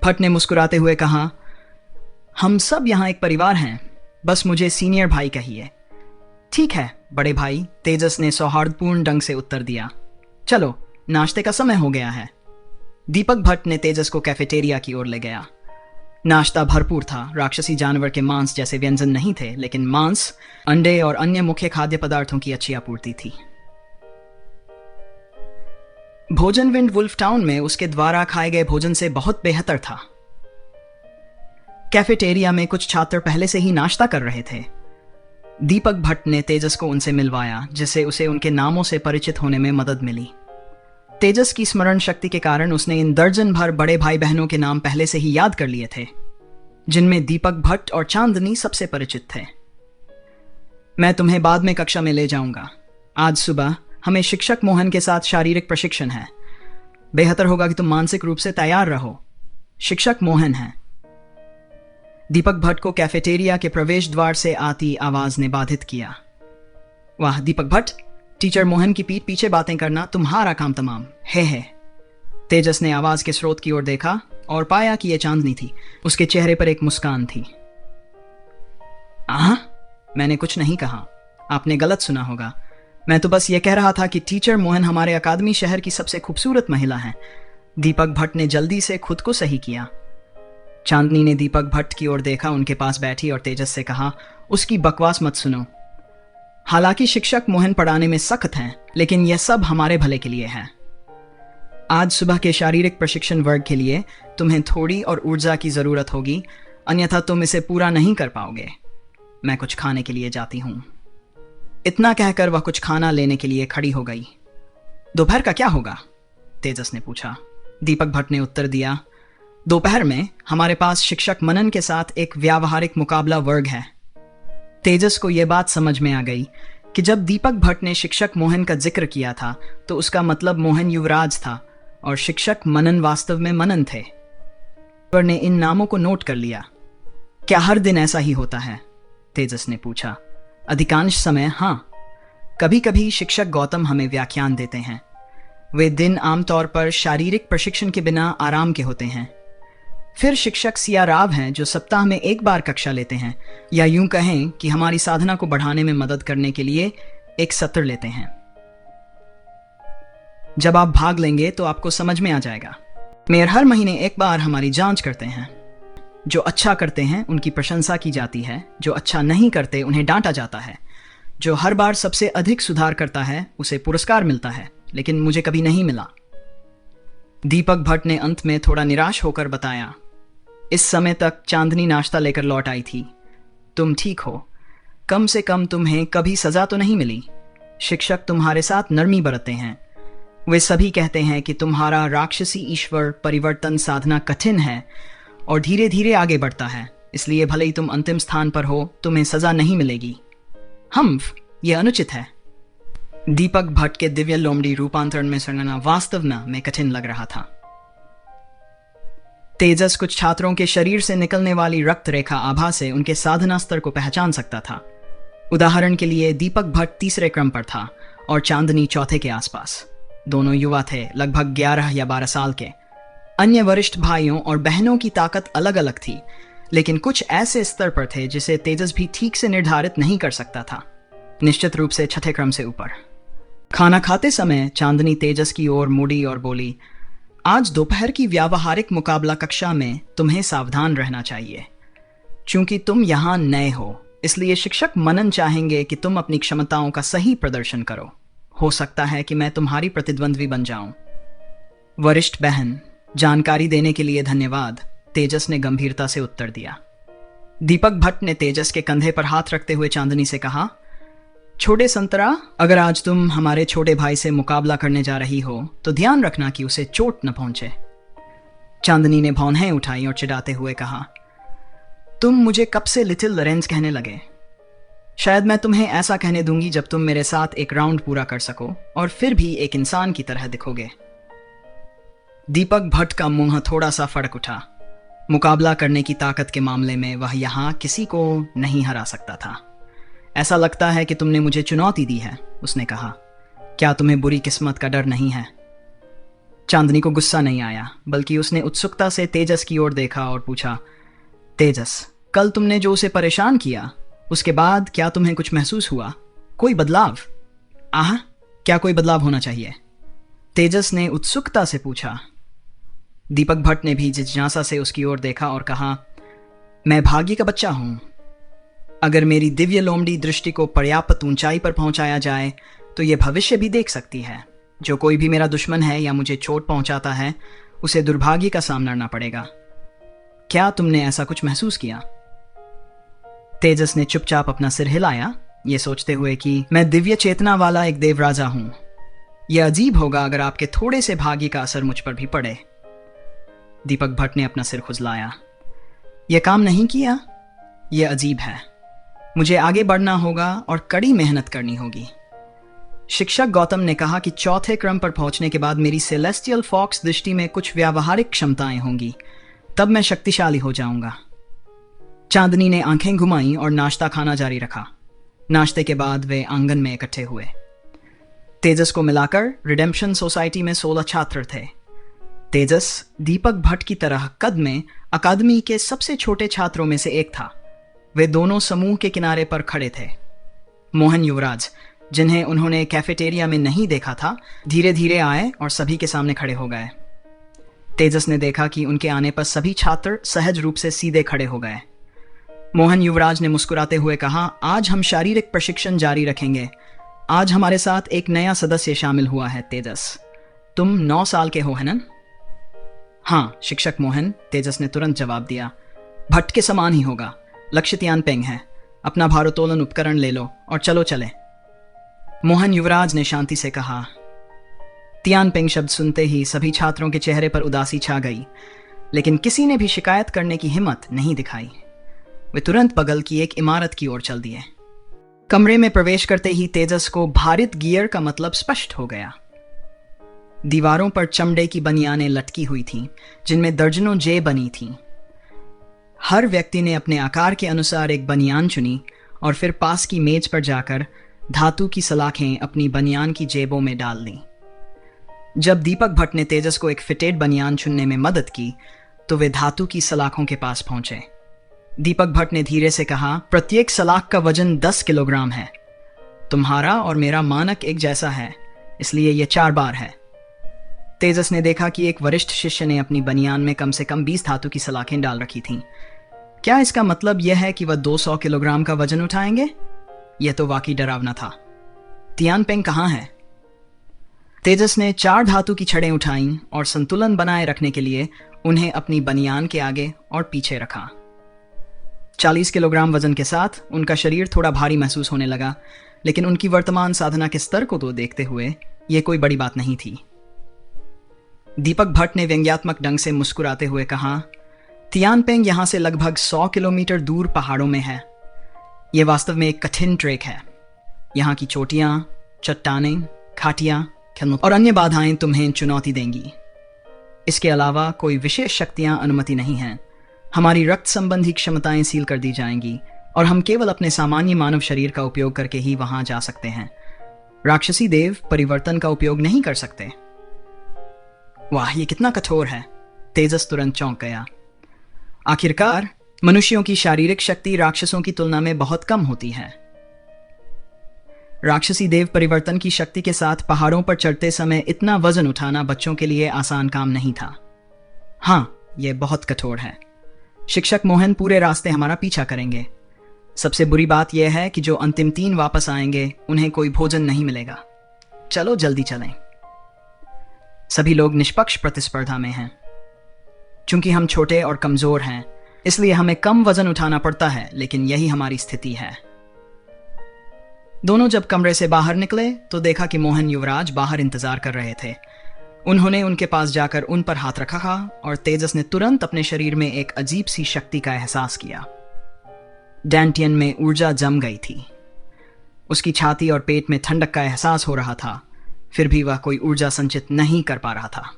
भट्ट ने मुस्कुराते हुए कहा, हम सब यहाँ एक परिवार हैं, बस मुझे सीनियर भाई कहिए। ठीक है बड़े भाई, तेजस ने सौहार्दपूर्ण ढंग से उत्तर दिया। चलो नाश्ते का समय हो गया है। दीपक भट्ट ने तेजस को कैफेटेरिया की ओर ले गया। नाश्ता भरपूर था। राक्षसी जानवर के मांस जैसे व्यंजन नहीं थे, लेकिन मांस, अंडे और अन्य मुख्य खाद्य पदार्थों की अच्छी आपूर्ति थी। भोजन विंड वुल्फ टाउन में उसके द्वारा खाए गए भोजन से बहुत बेहतर था। कैफेटेरिया में कुछ छात्र पहले से ही नाश्ता कर रहे थे। दीपक भट्ट ने तेजस को उनसे मिलवाया, जिससे उसे उनके नामों से परिचित होने में मदद मिली। तेजस की स्मरण शक्ति के कारण उसने इन दर्जन भर बड़े भाई बहनों के नाम पहले से ही याद कर लिए थे, जिनमें दीपक भट्ट और चांदनी सबसे परिचित थे। मैं तुम्हें बाद में कक्षा में ले जाऊंगा। आज सुबह हमें शिक्षक मोहन के साथ शारीरिक प्रशिक्षण है। बेहतर होगा कि तुम मानसिक रूप से तैयार रहो। शिक्षक मोहन है। दीपक भट्ट को कैफेटेरिया के प्रवेश द्वार से आती आवाज ने बाधित किया। वाह दीपक भट्ट, टीचर मोहन की पीठ पीछे बातें करना तुम्हारा काम तमाम है। तेजस ने आवाज के स्रोत की ओर देखा और पाया कि यह चांदनी थी। उसके चेहरे पर एक मुस्कान थी। मैंने कुछ नहीं कहा, आपने गलत सुना होगा। मैं तो बस ये कह रहा था कि टीचर मोहन हमारे अकादमी शहर की सबसे खूबसूरत महिला हैं। दीपक भट्ट ने जल्दी से खुद को सही किया। चांदनी ने दीपक भट्ट की ओर देखा, उनके पास बैठी और तेजस से कहा, उसकी बकवास मत सुनो। हालांकि शिक्षक मोहन पढ़ाने में सख्त हैं, लेकिन यह सब हमारे भले के लिए है। आज सुबह के शारीरिक प्रशिक्षण वर्ग के लिए तुम्हें थोड़ी और ऊर्जा की जरूरत होगी, अन्यथा तुम इसे पूरा नहीं कर पाओगे। मैं कुछ खाने के लिए जाती हूं। इतना कहकर वह कुछ खाना लेने के लिए खड़ी हो गई। दोपहर का क्या होगा? तेजस ने पूछा। दीपक भट्ट ने उत्तर दिया, दोपहर में हमारे पास शिक्षक मनन के साथ एक व्यावहारिक मुकाबला वर्ग है। तेजस को यह बात समझ में आ गई कि जब दीपक भट्ट ने शिक्षक मोहन का जिक्र किया था तो उसका मतलब मोहन युवराज था और शिक्षक मनन वास्तव में मनन थे। पर ने इन नामों को नोट कर लिया। क्या हर दिन ऐसा ही होता है? तेजस ने पूछा। अधिकांश समय हाँ। कभी कभी शिक्षक गौतम हमें व्याख्यान देते हैं। वे दिन आमतौर पर शारीरिक प्रशिक्षण के बिना आराम के होते हैं। फिर शिक्षक सिया राव हैं जो सप्ताह में एक बार कक्षा लेते हैं, या यूं कहें कि हमारी साधना को बढ़ाने में मदद करने के लिए एक सत्र लेते हैं। जब आप भाग लेंगे तो आपको समझ में आ जाएगा। मेयर हर महीने एक बार हमारी जांच करते हैं। जो अच्छा करते हैं उनकी प्रशंसा की जाती है, जो अच्छा नहीं करते उन्हें डांटा जाता है। जो हर बार सबसे अधिक सुधार करता है उसे पुरस्कार मिलता है, लेकिन मुझे कभी नहीं मिला। दीपक भट्ट ने अंत में थोड़ा निराश होकर बताया। इस समय तक चांदनी नाश्ता लेकर लौट आई थी। तुम ठीक हो? कम से कम तुम्हें कभी सजा तो नहीं मिली। शिक्षक तुम्हारे साथ नरमी बरतते हैं। वे सभी कहते हैं कि तुम्हारा राक्षसी ईश्वर परिवर्तन साधना कठिन है और धीरे धीरे आगे बढ़ता है, इसलिए भले ही तुम अंतिम स्थान पर हो, तुम्हें सजा नहीं मिलेगी। यह अनुचित है। दीपक भट्ट के दिव्य लोमड़ी रूपांतरण में सरना वास्तव में कठिन लग रहा था। तेजस कुछ छात्रों के शरीर से निकलने वाली रक्त रेखा आभा से उनके साधना स्तर को पहचान सकता था। उदाहरण के लिए दीपक भट्ट तीसरे क्रम पर था और चांदनी चौथे के आसपास। दोनों युवा थे, लगभग 11 या 12 साल के। अन्य वरिष्ठ भाइयों और बहनों की ताकत अलग अलग थी, लेकिन कुछ ऐसे स्तर पर थे जिसे तेजस भी ठीक से निर्धारित नहीं कर सकता था, निश्चित रूप से छठे क्रम से ऊपर। खाना खाते समय चांदनी तेजस की ओर मुड़ी और बोली, आज दोपहर की व्यावहारिक मुकाबला कक्षा में तुम्हें सावधान रहना चाहिए। चूंकि तुम यहां नए हो, इसलिए शिक्षक मनन चाहेंगे कि तुम अपनी क्षमताओं का सही प्रदर्शन करो। हो सकता है कि मैं तुम्हारी प्रतिद्वंद्वी बन जाऊं। वरिष्ठ बहन, जानकारी देने के लिए धन्यवाद, तेजस ने गंभीरता से उत्तर दिया। दीपक भट्ट ने तेजस के कंधे पर हाथ रखते हुए चांदनी से कहा, छोटे संतरा, अगर आज तुम हमारे छोटे भाई से मुकाबला करने जा रही हो तो ध्यान रखना कि उसे चोट न पहुंचे। चांदनी ने भौंहें उठाई और चिढ़ाते हुए कहा, तुम मुझे कब से लिटिल लॉरेंस कहने लगे? शायद मैं तुम्हें ऐसा कहने दूंगी जब तुम मेरे साथ एक राउंड पूरा कर सको और फिर भी एक इंसान की तरह दिखोगे। दीपक भट्ट का मुंह थोड़ा सा फड़क उठा। मुकाबला करने की ताकत के मामले में वह यहां किसी को नहीं हरा सकता था। ऐसा लगता है कि तुमने मुझे चुनौती दी है, उसने कहा। क्या तुम्हें बुरी किस्मत का डर नहीं है? चांदनी को गुस्सा नहीं आया, बल्कि उसने उत्सुकता से तेजस की ओर देखा और पूछा, तेजस, कल तुमने जो उसे परेशान किया, उसके बाद क्या तुम्हें कुछ महसूस हुआ? कोई बदलाव? आह, क्या कोई बदलाव होना चाहिए? तेजस ने उत्सुकता से पूछा। दीपक भट्ट ने भी जिज्ञासा से उसकी ओर देखा और कहा, मैं भाग्य का बच्चा हूं। अगर मेरी दिव्य लोमड़ी दृष्टि को पर्याप्त ऊंचाई पर पहुंचाया जाए तो यह भविष्य भी देख सकती है। जो कोई भी मेरा दुश्मन है या मुझे चोट पहुंचाता है, उसे दुर्भाग्य का सामना करना पड़ेगा। क्या तुमने ऐसा कुछ महसूस किया? तेजस ने चुपचाप अपना सिर हिलाया, ये सोचते हुए कि मैं दिव्य चेतना वाला एक देवराजा हूं। यह अजीब होगा अगर आपके थोड़े से भाग्य का असर मुझ पर भी पड़े। दीपक भट्ट ने अपना सिर खुजलाया। यह काम नहीं किया? यह अजीब है। मुझे आगे बढ़ना होगा और कड़ी मेहनत करनी होगी। शिक्षक गौतम ने कहा कि चौथे क्रम पर पहुंचने के बाद मेरी सेलेस्टियल फॉक्स दृष्टि में कुछ व्यावहारिक क्षमताएं होंगी, तब मैं शक्तिशाली हो जाऊंगा। चांदनी ने आंखें घुमाई और नाश्ता खाना जारी रखा। नाश्ते के बाद वे आंगन में इकट्ठे हुए। तेजस को मिलाकर रिडेम्पशन सोसाइटी में 16 छात्र थे। तेजस दीपक भट्ट की तरह कद में अकादमी के सबसे छोटे छात्रों में से एक था। वे दोनों समूह के किनारे पर खड़े थे। मोहन युवराज, जिन्हें उन्होंने कैफेटेरिया में नहीं देखा था, धीरे धीरे आए और सभी के सामने खड़े हो गए। तेजस ने देखा कि उनके आने पर सभी छात्र सहज रूप से सीधे खड़े हो गए। मोहन युवराज ने मुस्कुराते हुए कहा, आज हम शारीरिक प्रशिक्षण जारी रखेंगे। आज हमारे साथ एक नया सदस्य शामिल हुआ है। तेजस, तुम 9 साल के हो, है ना? हाँ शिक्षक मोहन, तेजस ने तुरंत जवाब दिया। भट्ट के समान ही होगा। लक्ष्य तियानपेंग है। अपना भारोत्तोलन उपकरण ले लो और चलो चले। मोहन युवराज ने शांति से कहा। तियानपेंग शब्द सुनते ही सभी छात्रों के चेहरे पर उदासी छा गई, लेकिन किसी ने भी शिकायत करने की हिम्मत नहीं दिखाई। वे तुरंत बगल की एक इमारत की ओर चल दिए। कमरे में प्रवेश करते ही तेजस को भारित गियर का मतलब स्पष्ट हो गया। दीवारों पर चमड़े की बनियानें लटकी हुई थीं, जिनमें दर्जनों जेब बनी थीं। हर व्यक्ति ने अपने आकार के अनुसार एक बनियान चुनी और फिर पास की मेज पर जाकर धातु की सलाखें अपनी बनियान की जेबों में डाल लीं। जब दीपक भट्ट ने तेजस को एक फिटेड बनियान चुनने में मदद की, तो वे धातु की सलाखों के पास पहुंचे। दीपक भट्ट ने धीरे से कहा, प्रत्येक सलाख का वजन 10 किलोग्राम है। तुम्हारा और मेरा मानक एक जैसा है, इसलिए यह 4 बार है। तेजस ने देखा कि एक वरिष्ठ शिष्य ने अपनी बनियान में कम से कम 20 धातु की सलाखें डाल रखी थीं। क्या इसका मतलब यह है कि वह 200 किलोग्राम का वजन उठाएंगे? यह तो वाकई डरावना था। तियानपेंग कहाँ है? तेजस ने 4 धातु की छड़ें उठाईं और संतुलन बनाए रखने के लिए उन्हें अपनी बनियान के आगे और पीछे रखा। 40 किलोग्राम वजन के साथ उनका शरीर थोड़ा भारी महसूस होने लगा, लेकिन उनकी वर्तमान साधना के स्तर को तो देखते हुए यह कोई बड़ी बात नहीं थी। दीपक भट्ट ने व्यंग्यात्मक ढंग से मुस्कुराते हुए कहा, तियानपेंग यहां से लगभग 100 किलोमीटर दूर पहाड़ों में है। यह वास्तव में एक कठिन ट्रेक है। यहाँ की चोटियां, चट्टानें, घाटियां और अन्य बाधाएं तुम्हें चुनौती देंगी। इसके अलावा कोई विशेष शक्तियां अनुमति नहीं हैं। हमारी रक्त संबंधी क्षमताएं सील कर दी जाएंगी और हम केवल अपने सामान्य मानव शरीर का उपयोग करके ही वहां जा सकते हैं। राक्षसी देव परिवर्तन का उपयोग नहीं कर सकते। वाह, ये कितना कठोर है। तेजस तुरंत चौंक गया। आखिरकार मनुष्यों की शारीरिक शक्ति राक्षसों की तुलना में बहुत कम होती है। राक्षसी देव परिवर्तन की शक्ति के साथ पहाड़ों पर चढ़ते समय इतना वजन उठाना बच्चों के लिए आसान काम नहीं था। हाँ, यह बहुत कठोर है। शिक्षक मोहन पूरे रास्ते हमारा पीछा करेंगे। सबसे बुरी बात यह है कि जो अंतिम 3 वापस आएंगे, उन्हें कोई भोजन नहीं मिलेगा। चलो जल्दी चलें। सभी लोग निष्पक्ष प्रतिस्पर्धा में हैं। चूंकि हम छोटे और कमजोर हैं, इसलिए हमें कम वजन उठाना पड़ता है, लेकिन यही हमारी स्थिति है। दोनों जब कमरे से बाहर निकले तो देखा कि मोहन युवराज बाहर इंतजार कर रहे थे। उन्होंने उनके पास जाकर उन पर हाथ रखा और तेजस ने तुरंत अपने शरीर में एक अजीब सी शक्ति का एहसास किया। डैंटियन में ऊर्जा जम गई थी। उसकी छाती और पेट में ठंडक का एहसास हो रहा था, फिर भी वह कोई ऊर्जा संचित नहीं कर पा रहा था।